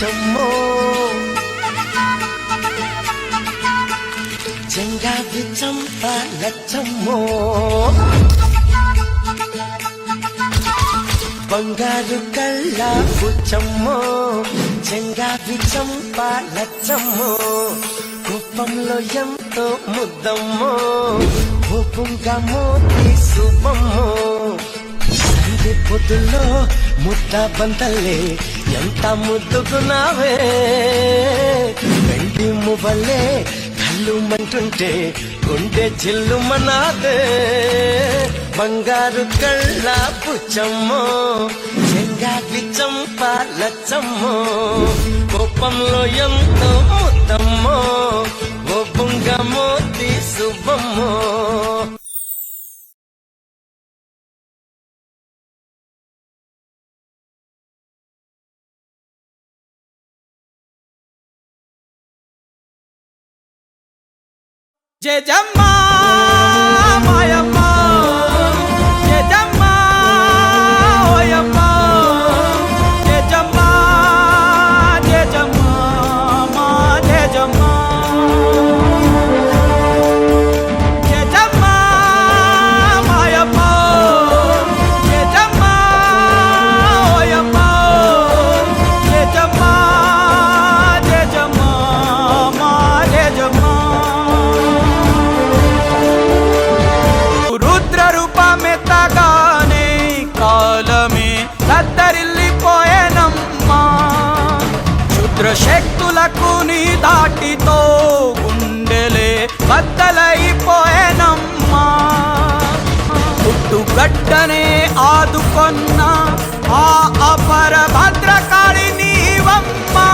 పుచ్చమ్మో చెంగావి చంప లచ్చమ్మో బంగారు కళ్ళ పుచ్చమ్మో చెంగావి చంప లచ్చమ్మో కుప్పంలో ఎంతో ముద్దమ్మో కోపంగా మోతి శుభమ్మో సంధి పొద్దుల్లో ముద్ద బంతల్లే ఎంత ముద్దుకున్నావే వెండి మువ్వలే కళ్ళు మంటుంటే గుండె చిల్లుమనాదే బంగారు కళ్ళ పుచ్చమ్మో చెంగావి చంప లచ్చమ్మో కోపంలో ఎంతో ముద్దమ్మో ఓ బుంగ మోతి శుభమ్మో జయజమ్మా మాయమ్మ జయజమ్మా ఓయమ్మ జయజమ్మా జయజమ్మా మా జయజమ్మా జయజమ్మా మాయమ్మ జయజమ్మా ఓయమ్మ జయజమ్మా జయజమ్మా మా జయజమ్మా రూపమెత్తగానే కాలమే కత్తరిల్లిపోయేనమ్మా క్షుద్ర శక్తులకు నీ దాటితో గుండెలే బద్దలైపోయేనమ్మా పుట్టుగడ్డనే ఆదుకొన్న ఆ అపర భద్రకాళి నీవమ్మా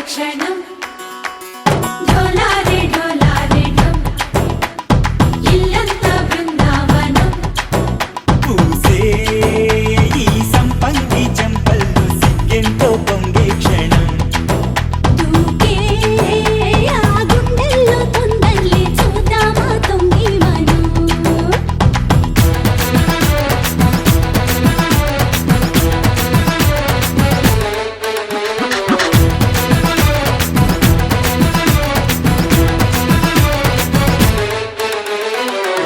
క్షణం ఢోలారే ఢోలారే ఢం ఇల్లంతా బృందావనం పూసే ఈ సంపంగి చెంపల్లో సిగ్గెంతో పొంగే క్షణం దూకే ఆ గుండెల్లో తొందల్లి చూద్దామా తొంగి మనం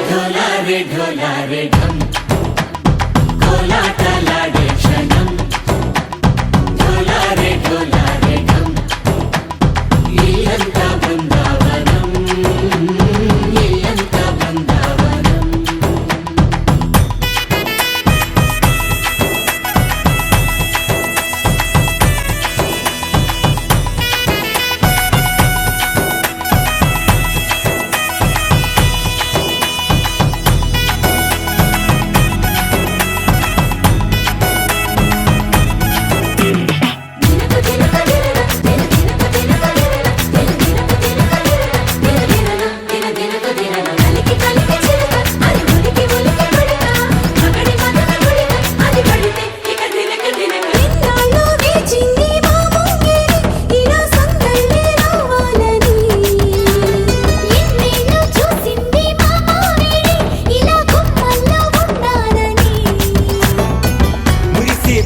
ఢోలారే ఢోలారే ఢం కోలాటలాడే క్షణం ఢోలారే ఢోలారే ఢం ఇల్లంతా బృందావనం ఇల్లంతా బృందావనం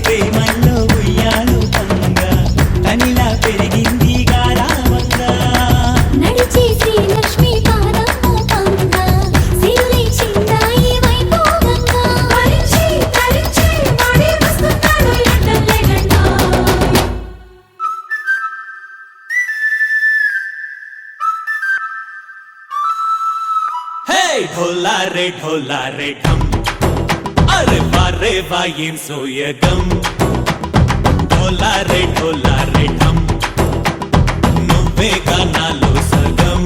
ప్రేమల్లో ఉయ్యాలు పంగా తనిలా పెరిగింది గారావంగా నడిచే శ్రీ లక్ష్మీ పాదము పంగా సిరులై చిందాయి వైభోగంగా పరిచి పరిచి వాడి వస్తున్నాడు ఎండలే గంట హే ఢోలారే ఢోలారే ఢం అరే వారే వాయేం సోయగం ढोला रे ढम నువ్వే కన్నాలో సగం